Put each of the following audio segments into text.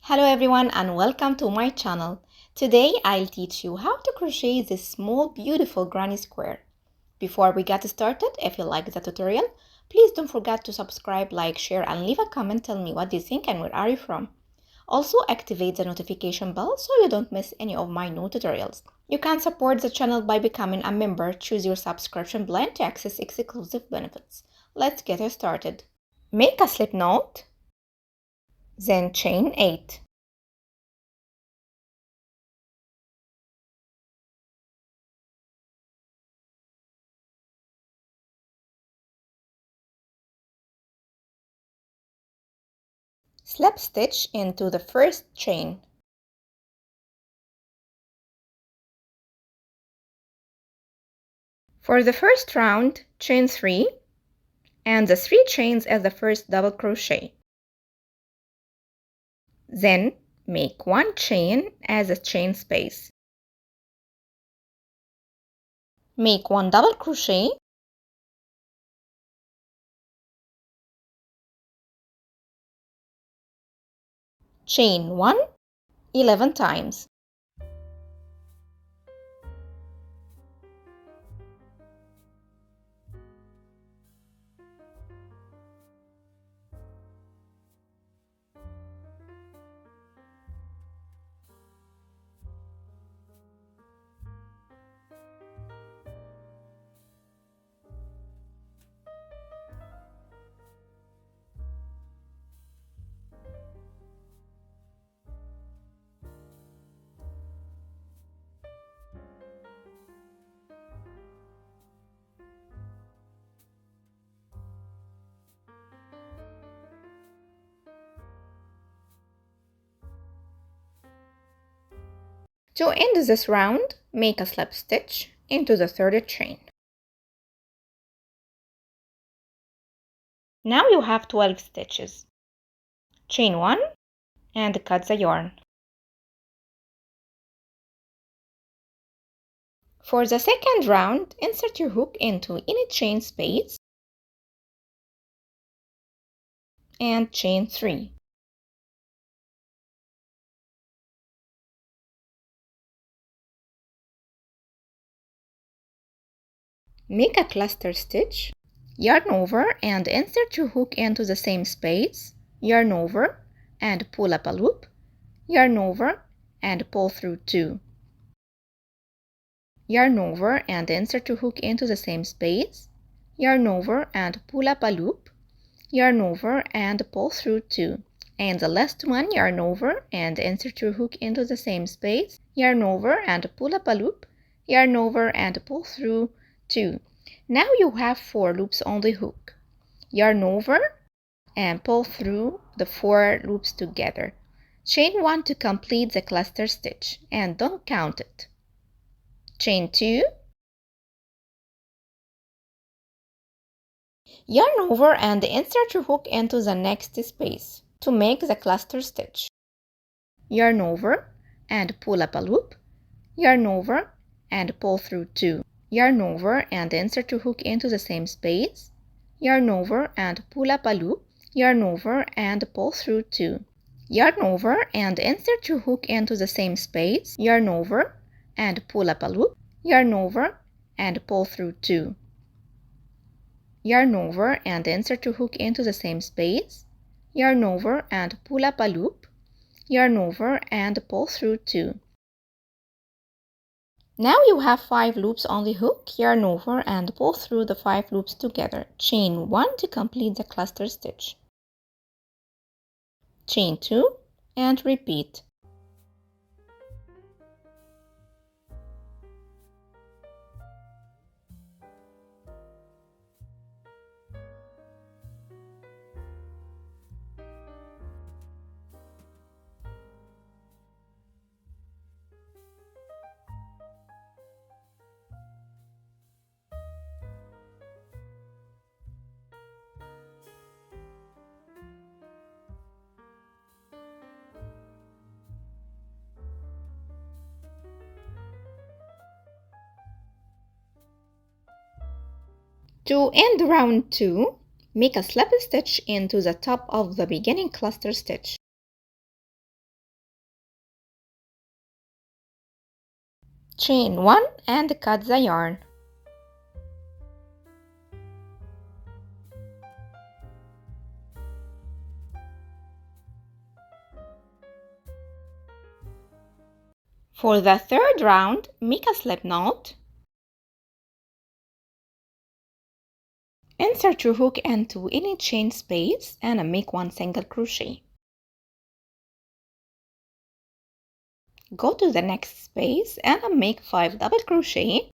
Hello everyone and welcome to my channel. Today I'll teach you how to crochet this small beautiful granny square. Before we get started, if you like the tutorial, please don't forget to subscribe, like, share and leave a comment. Tell me what do you think and where are you from. Also activate the notification bell so you don't miss any of my new tutorials. You can support the channel by becoming a member. Choose your subscription plan to access exclusive benefits. Let's get started. Make a slip knot, then chain 8. Slip stitch into the first chain. For the first round, chain 3 and the 3 chains as the first double crochet. Then make 1 chain as a chain space. Make 1 double crochet, chain 1 11 times. To end this round, make a slip stitch into the third chain. Now you have 12 stitches. Chain 1 and cut the yarn. For the second round, insert your hook into any chain space and chain 3. Make a cluster stitch, yarn over and insert your hook into the same space, yarn over and pull up a loop, yarn over and pull through 2. Yarn over and insert your hook into the same space, yarn over and pull up a loop, yarn over and pull through 2. And the last one, yarn over and insert your hook into the same space, yarn over and pull up a loop, yarn over and pull through 2. Now you have 4 loops on the hook. Yarn over and pull through the 4 loops together. Chain 1 to complete the cluster stitch and don't count it. Chain 2, yarn over and insert your hook into the next space to make the cluster stitch. Yarn over and pull up a loop, yarn over and pull through 2. Yarn over and insert your hook into the same space, yarn over and pull up a loop, yarn over and pull through 2. Yarn over and insert your hook into the same space, yarn over and pull up a loop, yarn over and pull through 2. Yarn over and insert your hook into the same space, yarn over and pull up a loop, yarn over and pull through 2. Now you have 5 loops on the hook, yarn over and pull through the 5 loops together. Chain 1 to complete the cluster stitch. Chain 2 and repeat. To end round 2, make a slip stitch into the top of the beginning cluster stitch. Chain 1 and cut the yarn. For the third round, make a slip knot. Insert your hook into any chain space and make one single crochet. Go to the next space and make 5 double crochet.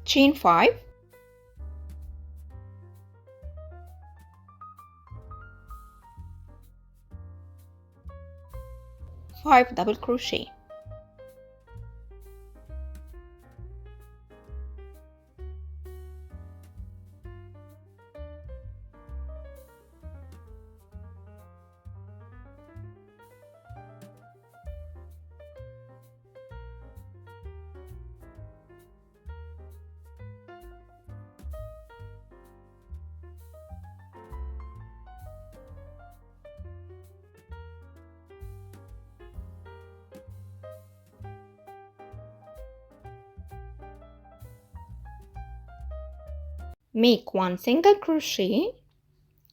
Chain 5, five double crochet. Make one single crochet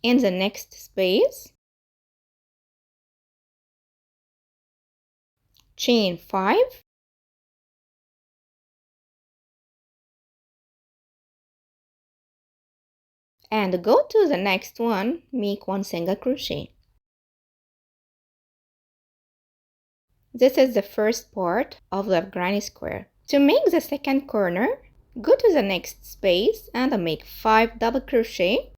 in the next space. Chain 5, and go to the next one, make one single crochet. This is the first part of the granny square. To make the second corner, go to the next space and make 5 double crochet.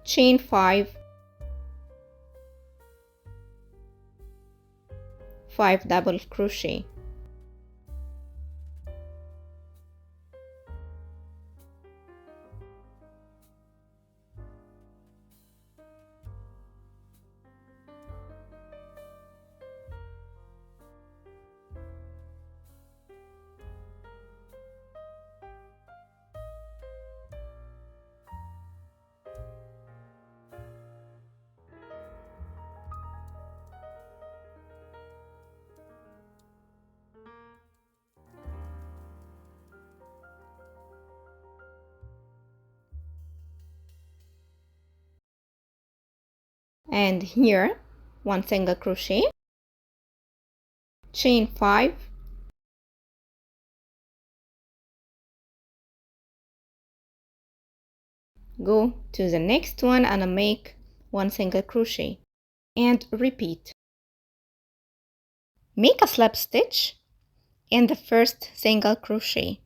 Chain 5, 5 double crochet. And here one single crochet, chain 5, go to the next one and make one single crochet and repeat. Make a slip stitch in the first single crochet.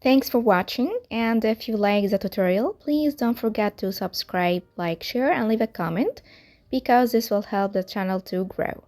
Thanks for watching, and if you like the tutorial, please don't forget to subscribe, like, share, and leave a comment because this will help the channel to grow.